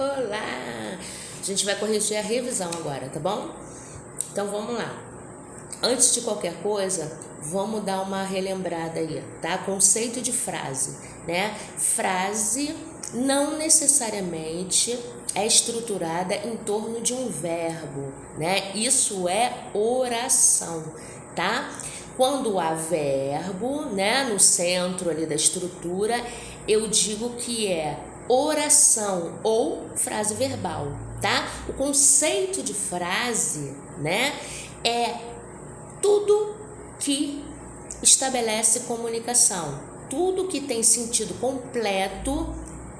Olá! A gente vai corrigir a revisão agora, tá bom? Então vamos lá. Antes de qualquer coisa, vamos dar uma relembrada aí, tá? Conceito de frase, né? Frase não necessariamente é estruturada em torno de um verbo, né? Isso é oração, tá? Quando há verbo, né, no centro ali da estrutura, eu digo que é oração ou frase verbal, tá? O conceito de frase, né, é tudo que estabelece comunicação, tudo que tem sentido completo,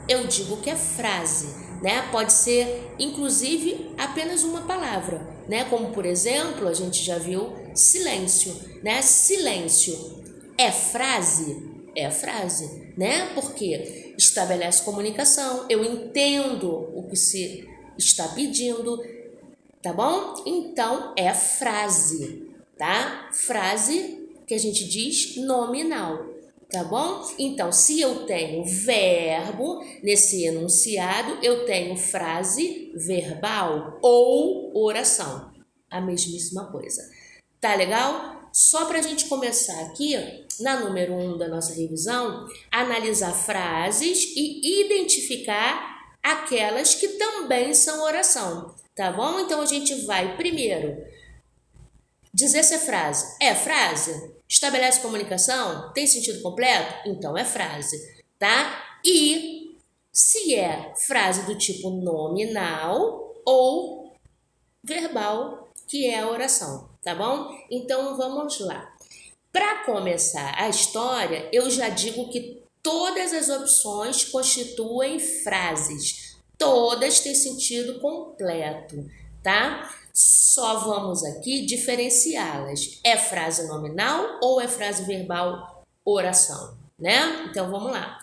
eu digo que é frase, né? Pode ser, inclusive, apenas uma palavra, né? Como, por exemplo, a gente já viu silêncio, né? Silêncio é frase? É frase, né? Porque estabelece comunicação, eu entendo o que se está pedindo, tá bom? Então, é frase, tá? Frase que a gente diz nominal, tá bom? Então, se eu tenho verbo nesse enunciado, eu tenho frase verbal ou oração. A mesmíssima coisa. Tá legal? Só para a gente começar aqui, na número 1 da nossa revisão, analisar frases e identificar aquelas que também são oração, tá bom? Então a gente vai primeiro dizer se é frase. É frase? Estabelece comunicação? Tem sentido completo? Então é frase, tá? E se é frase do tipo nominal ou verbal, que é a oração, tá bom? Então vamos lá. Para começar a história, eu já digo que todas as opções constituem frases. Todas têm sentido completo, tá? Só vamos aqui diferenciá-las. É frase nominal ou é frase verbal oração, né? Então vamos lá.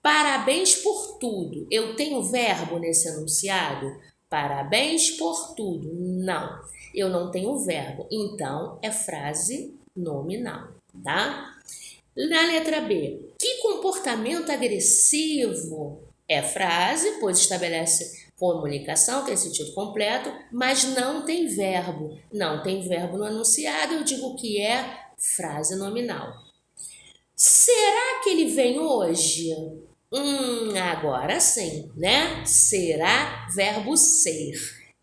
Parabéns por tudo. Eu tenho verbo nesse enunciado? Parabéns por tudo. Não, eu não tenho verbo. Então é frase nominal, tá? Na letra B, que comportamento agressivo? É frase, pois estabelece comunicação, tem sentido completo, mas não tem verbo. Não tem verbo no enunciado, eu digo que é frase nominal. Será que ele vem hoje? Agora sim, né? Será verbo ser,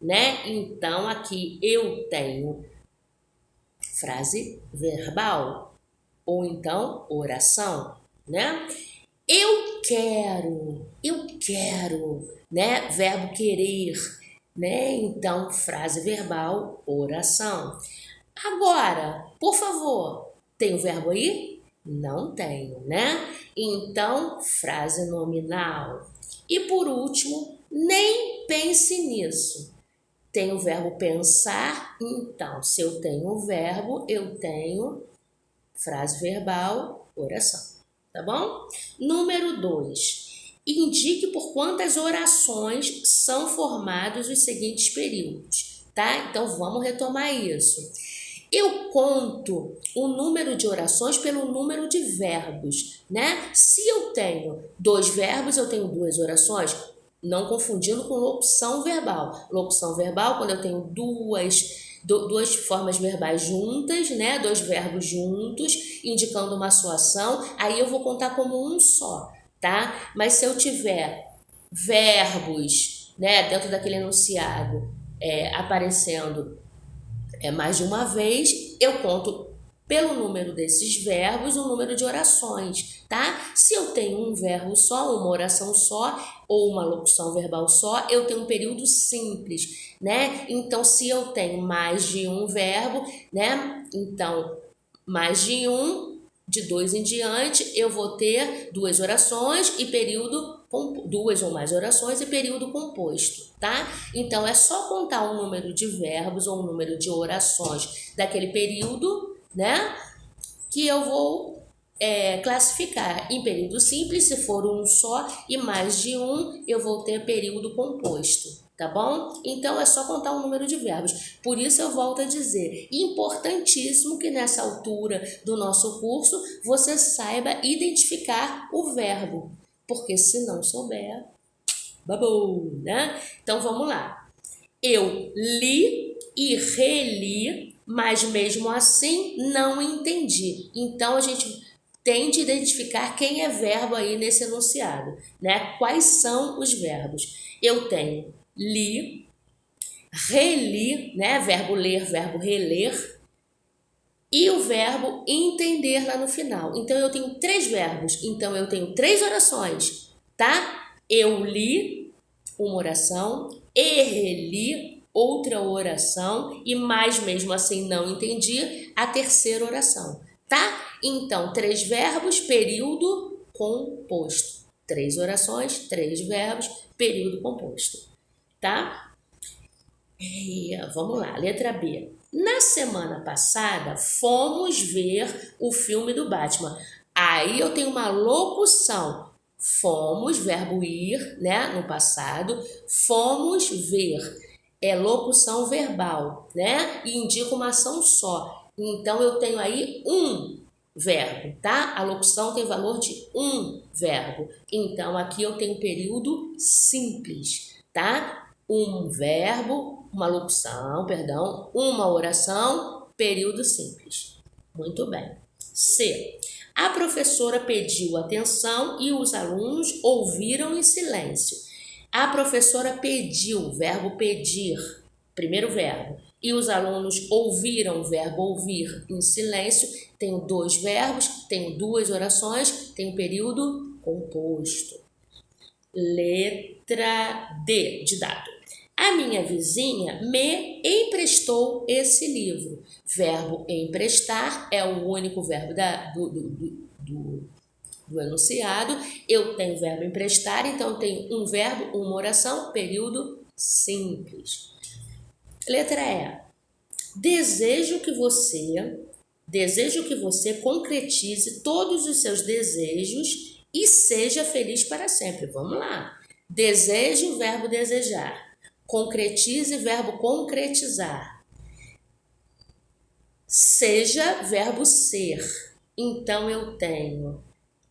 né? Então aqui eu tenho frase verbal ou então oração, né? Eu quero, né? Verbo querer, né? Então frase verbal, oração. Agora, por favor, tem o verbo aí? Não tenho, né? Então, frase nominal. E por último, nem pense nisso. Tem o verbo pensar, então, se eu tenho o verbo, eu tenho frase verbal, oração. Tá bom? Número 2. Indique por quantas orações são formados os seguintes períodos, tá? Então, vamos retomar isso. Eu conto o número de orações pelo número de verbos, né? Se eu tenho 2 verbos, eu tenho 2 orações, não confundindo com locução verbal. Locução verbal, quando eu tenho duas formas verbais juntas, né? 2 verbos juntos, indicando uma só ação, aí eu vou contar como um só, tá? Mas se eu tiver verbos, né, dentro daquele enunciado, aparecendo mais de uma vez, eu conto pelo número desses verbos o número de orações, tá? Se eu tenho um verbo só, uma oração só ou uma locução verbal só, eu tenho um período simples, né? Então, se eu tenho mais de um verbo, né? Então, mais de um, de 2 em diante, eu vou ter 2 orações e período, 2 ou mais orações e período composto, tá? Então, é só contar o número de verbos ou o número de orações daquele período, né? Que eu vou classificar em período simples, se for um só, e mais de um, eu vou ter período composto, tá bom? Então, é só contar o número de verbos. Por isso, eu volto a dizer, importantíssimo que nessa altura do nosso curso, você saiba identificar o verbo, porque se não souber, Babou, né? Então vamos lá. Eu li e reli, mas mesmo assim não entendi. Então a gente tem de identificar quem é verbo aí nesse enunciado, né? Quais são os verbos? Eu tenho li, reli, né? Verbo ler, verbo reler, e o verbo entender lá no final. Então eu tenho 3 verbos, então eu tenho 3 orações, tá? Eu li uma oração e reli outra oração e mais mesmo assim não entendi a terceira oração, tá? Então 3 verbos, período composto. 3 orações, 3 verbos, período composto, tá? Vamos lá, letra B. Na semana passada, fomos ver o filme do Batman. Aí eu tenho uma locução. Fomos, verbo ir, né, no passado. Fomos ver. É locução verbal, né? E indica uma ação só. Então eu tenho aí um verbo, tá? A locução tem valor de um verbo. Então aqui eu tenho período simples, tá? Um verbo, uma locução, perdão, uma oração, período simples. Muito bem. C. A professora pediu atenção e os alunos ouviram em silêncio. A professora pediu, verbo pedir, primeiro verbo. E os alunos ouviram, verbo ouvir, em silêncio. Tenho 2 verbos, tenho 2 orações, tenho período composto. Letra D, de dado. A minha vizinha me emprestou esse livro. Verbo emprestar é o único verbo do enunciado. Eu tenho verbo emprestar, então tenho um verbo, uma oração, período simples. Letra E. Desejo que você concretize todos os seus desejos e seja feliz para sempre. Vamos lá. Desejo, verbo desejar. Concretize, verbo concretizar. Seja, verbo ser. Então eu tenho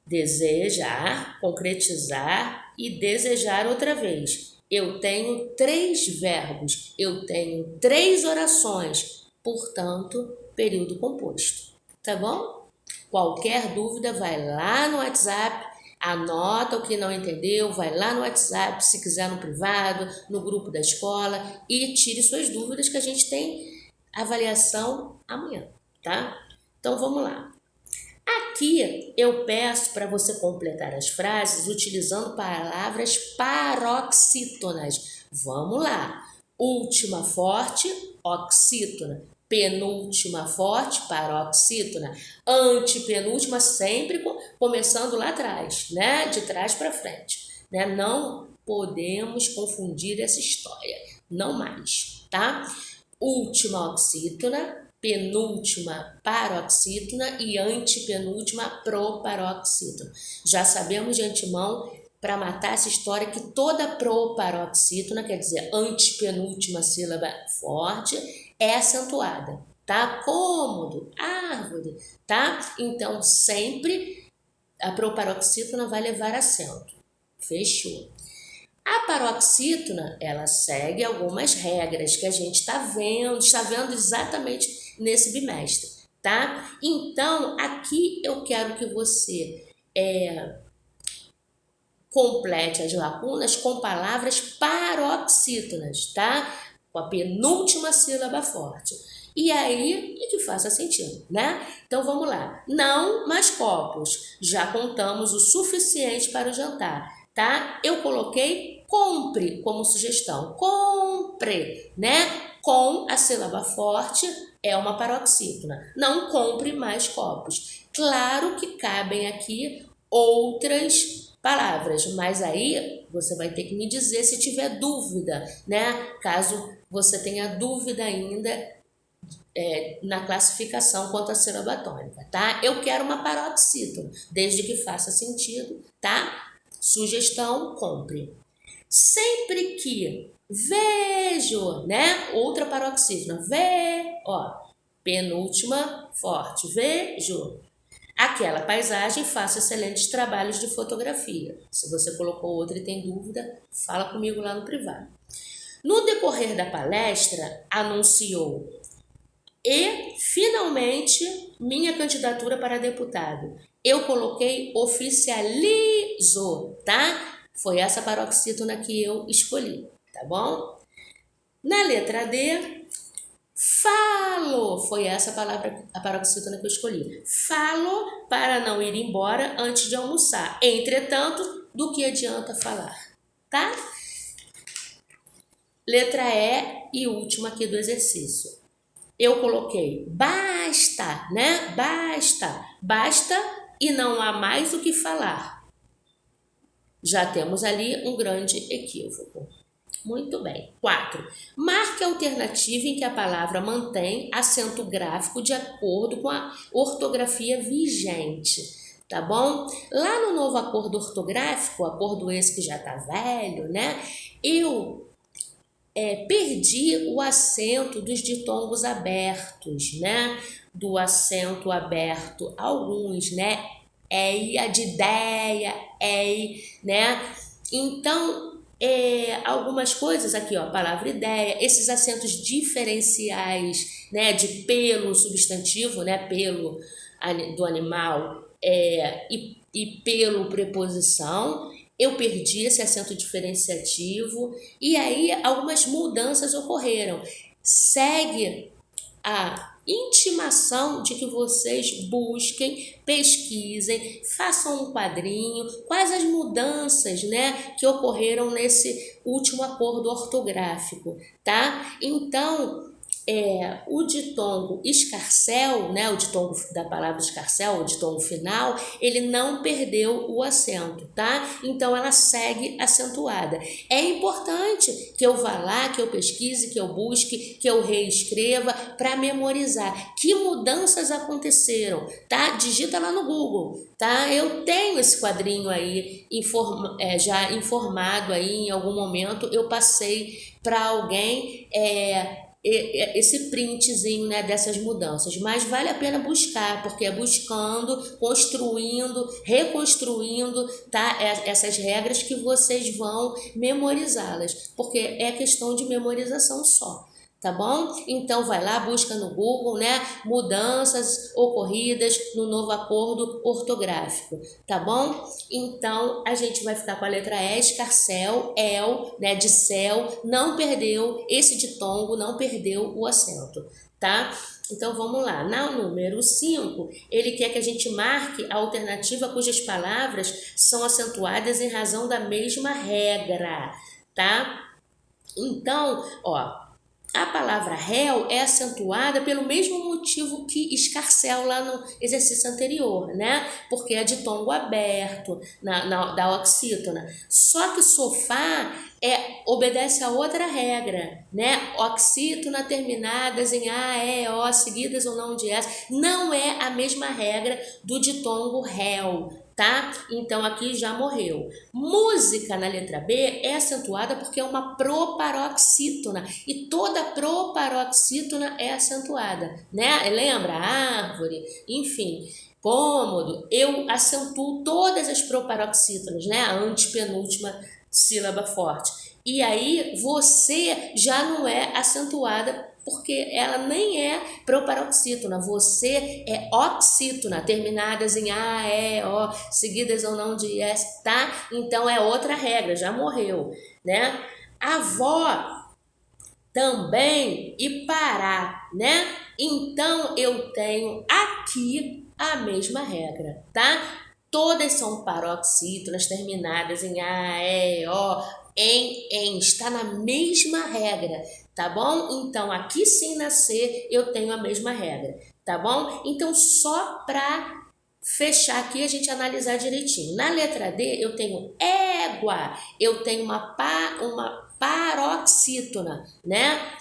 desejar, concretizar e desejar outra vez. Eu tenho 3 verbos, eu tenho 3 orações, portanto, período composto. Tá bom? Qualquer dúvida, vai lá no WhatsApp, anota o que não entendeu, vai lá no WhatsApp, se quiser no privado, no grupo da escola e tire suas dúvidas que a gente tem avaliação amanhã, tá? Então vamos lá. Aqui eu peço para você completar as frases utilizando palavras paroxítonas. Vamos lá. Última forte, oxítona. Penúltima forte, paroxítona. Antepenúltima, sempre começando lá atrás, né? De trás para frente, né? Não podemos confundir essa história. Não mais, tá? Última oxítona, penúltima paroxítona e antepenúltima proparoxítona. Já sabemos de antemão, para matar essa história, que toda proparoxítona, quer dizer, antepenúltima sílaba forte, é acentuada, tá? Cômodo, árvore, tá? Então, sempre a proparoxítona vai levar acento. Fechou. A paroxítona, ela segue algumas regras que a gente está vendo exatamente nesse bimestre, tá? Então, aqui eu quero que você complete as lacunas com palavras paroxítonas, tá? Com a penúltima sílaba forte. E aí, que faça sentido, né? Então, vamos lá. Não mais copos. Já contamos o suficiente para o jantar, tá? Eu coloquei compre como sugestão. Compre, né? Com a sílaba forte é uma paroxítona. Não compre mais copos. Claro que cabem aqui outras palavras, mas aí você vai ter que me dizer se tiver dúvida, né? Caso você tenha dúvida ainda na classificação quanto à sílaba tônica, tá? Eu quero uma paroxítona, desde que faça sentido, tá? Sugestão, compre. Sempre que vejo, né? Outra paroxítona, penúltima forte, vejo. Aquela paisagem, faço excelentes trabalhos de fotografia. Se você colocou outra e tem dúvida, fala comigo lá no privado. No decorrer da palestra, anunciou e, finalmente, minha candidatura para deputado. Eu coloquei oficializo, tá? Foi essa paroxítona que eu escolhi, tá bom? Na letra D, falo, foi essa palavra, a paroxítona que eu escolhi. Falo para não ir embora antes de almoçar. Entretanto, do que adianta falar, tá? Letra E e última aqui do exercício. Eu coloquei basta, né? Basta. Basta e não há mais o que falar. Já temos ali um grande equívoco. Muito bem. 4. Marque a alternativa em que a palavra mantém acento gráfico de acordo com a ortografia vigente. Tá bom? Lá no novo acordo ortográfico, acordo esse que já tá velho, né? Eu perdi o acento dos ditongos abertos, né? Do acento aberto, alguns, né? Eia, de ideia, né? Então, algumas coisas aqui, ó, palavra ideia, esses acentos diferenciais, né? De pelo, substantivo, né? Pelo do animal e pelo, preposição. Eu perdi esse acento diferenciativo e aí algumas mudanças ocorreram. Segue a intimação de que vocês busquem, pesquisem, façam um quadrinho, quais as mudanças, né, que ocorreram nesse último acordo ortográfico, tá? Então, o ditongo escarcel, né, o ditongo da palavra escarcel, o ditongo final, ele não perdeu o acento, tá? Então ela segue acentuada. É importante que eu vá lá, que eu pesquise, que eu busque, que eu reescreva para memorizar que mudanças aconteceram, tá? Digita lá no Google, tá? Eu tenho esse quadrinho aí já informado aí em algum momento, eu passei para alguém esse printzinho, né, dessas mudanças, mas vale a pena buscar, porque é buscando, construindo, reconstruindo, tá, essas regras que vocês vão memorizá-las, porque é questão de memorização só. Tá bom? Então vai lá, busca no Google, né? Mudanças ocorridas no novo acordo ortográfico, tá bom? Então a gente vai ficar com a letra E, escarcel, né? De céu, não perdeu esse ditongo, não perdeu o acento, tá? Então vamos lá. Na número 5, ele quer que a gente marque a alternativa cujas palavras são acentuadas em razão da mesma regra, tá? Então, ó. A palavra réu é acentuada pelo mesmo motivo que escarcel lá no exercício anterior, né? Porque é ditongo aberto da oxítona. Só que sofá obedece a outra regra, né? Oxítona terminadas em A, E, O, seguidas ou não de S. Não é a mesma regra do ditongo réu, tá? Então aqui já morreu. Música na letra B é acentuada porque é uma proparoxítona e toda proparoxítona é acentuada, né? Lembra? Árvore, enfim. Cômodo, eu acentuo todas as proparoxítonas, né? A antepenúltima sílaba forte. E aí você já não é acentuada porque ela nem é proparoxítona, você é oxítona, terminadas em A, E, O, seguidas ou não de S, tá? Então é outra regra, já morreu, né? Avó também e Pará, né? Então eu tenho aqui a mesma regra, tá? Todas são paroxítonas terminadas em A, E, O, em, está na mesma regra, tá bom? Então, aqui sim na C eu tenho a mesma regra, tá bom? Então, só para fechar aqui a gente analisar direitinho. Na letra D eu tenho eu tenho uma paroxítona, né?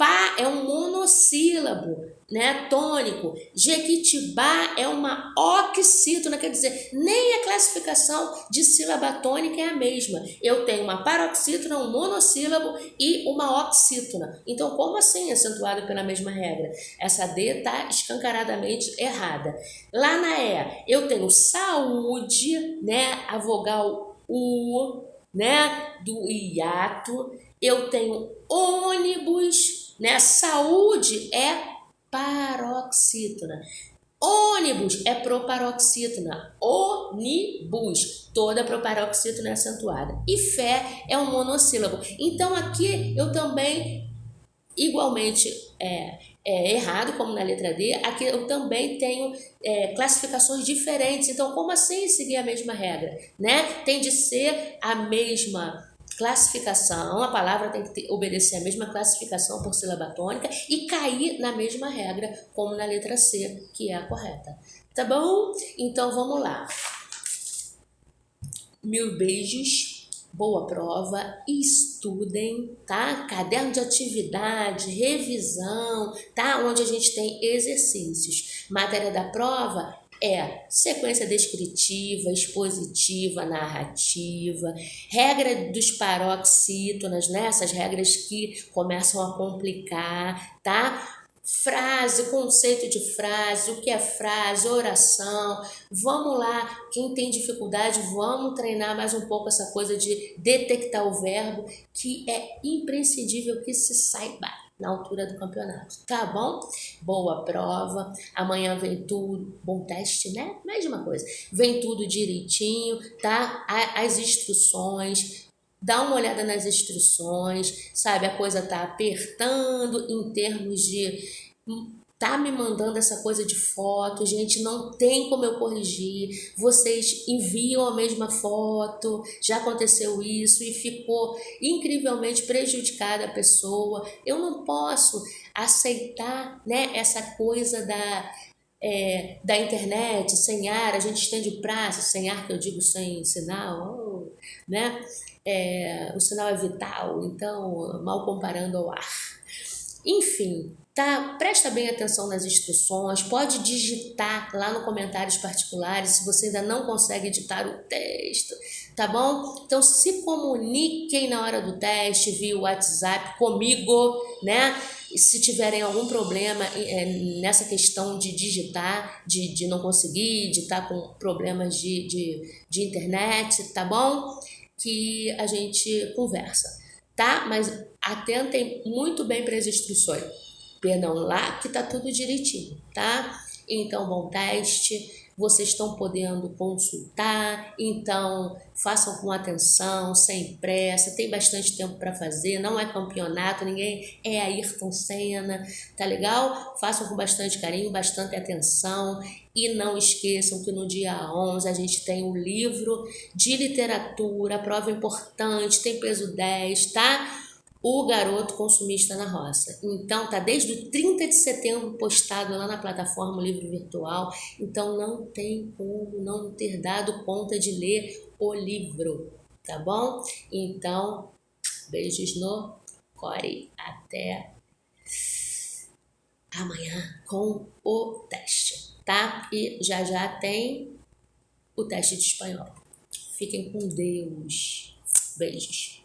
Pá é um monossílabo, né, tônico. Jequitibá é uma oxítona, quer dizer, nem a classificação de sílaba tônica é a mesma. Eu tenho uma paroxítona, um monossílabo e uma oxítona. Então, como assim acentuado pela mesma regra? Essa D está escancaradamente errada. Lá na E, eu tenho saúde, né, a vogal U, né, do hiato. Eu tenho ônibus, né? Saúde é paroxítona. Ônibus é proparoxítona. Ônibus, toda proparoxítona é acentuada. E fé é um monossílabo. Então aqui eu também, igualmente errado, como na letra D, aqui eu também tenho classificações diferentes. Então, como assim seguir a mesma regra? Né? Tem de ser a mesma classificação, a palavra tem que obedecer a mesma classificação por sílaba tônica e cair na mesma regra, como na letra C, que é a correta. Tá bom? Então, vamos lá. 1000 beijos, boa prova, estudem, tá? Caderno de atividade, revisão, tá? Onde a gente tem exercícios. Matéria da prova é sequência descritiva, expositiva, narrativa, regra dos paroxítonas, né? Essas regras que começam a complicar, tá? Frase, conceito de frase, o que é frase, oração. Vamos lá, quem tem dificuldade, vamos treinar mais um pouco essa coisa de detectar o verbo, que é imprescindível que se saiba na altura do campeonato, tá bom? Boa prova, amanhã vem tudo, bom teste, né? Mais uma coisa, vem tudo direitinho, tá? As instruções, dá uma olhada nas instruções, sabe? A coisa tá apertando em termos de... Tá me mandando essa coisa de foto, gente, não tem como eu corrigir. Vocês enviam a mesma foto, já aconteceu isso e ficou incrivelmente prejudicada a pessoa. Eu não posso aceitar, né, essa coisa da internet, sem ar, a gente estende o prazo, sem ar que eu digo sem sinal, né? O sinal é vital, então, mal comparando ao ar. Enfim, tá? Presta bem atenção nas instruções, pode digitar lá no comentários particulares se você ainda não consegue editar o texto, tá bom? Então se comuniquem na hora do teste via WhatsApp comigo, né? E se tiverem algum problema nessa questão de digitar, de não conseguir, de estar com problemas de internet, tá bom? Que a gente conversa, tá? Mas atentem muito bem para as instruções. Perdão, lá que tá tudo direitinho, tá? Então, bom teste. Vocês estão podendo consultar, então façam com atenção, sem pressa, tem bastante tempo para fazer, não é campeonato, ninguém é Ayrton Senna, tá legal? Façam com bastante carinho, bastante atenção e não esqueçam que no dia 11 a gente tem um livro de literatura, prova importante, tem peso 10, tá? O Garoto Consumista na Roça. Então, tá desde o 30 de setembro postado lá na plataforma Livro Virtual. Então, não tem como não ter dado conta de ler o livro, tá bom? Então, beijos no core. Até amanhã com o teste, tá? E já tem o teste de espanhol. Fiquem com Deus. Beijos.